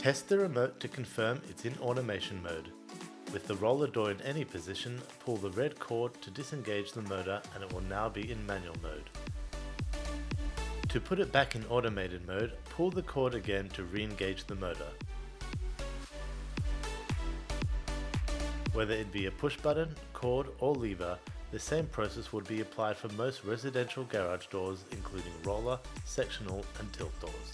Test the remote to confirm it's in automation mode. With the roller door in any position, pull the red cord to disengage the motor and it will now be in manual mode. To put it back in automated mode, pull the cord again to re-engage the motor. Whether it be a push button, cord or lever, the same process would be applied for most residential garage doors including roller, sectional and tilt doors.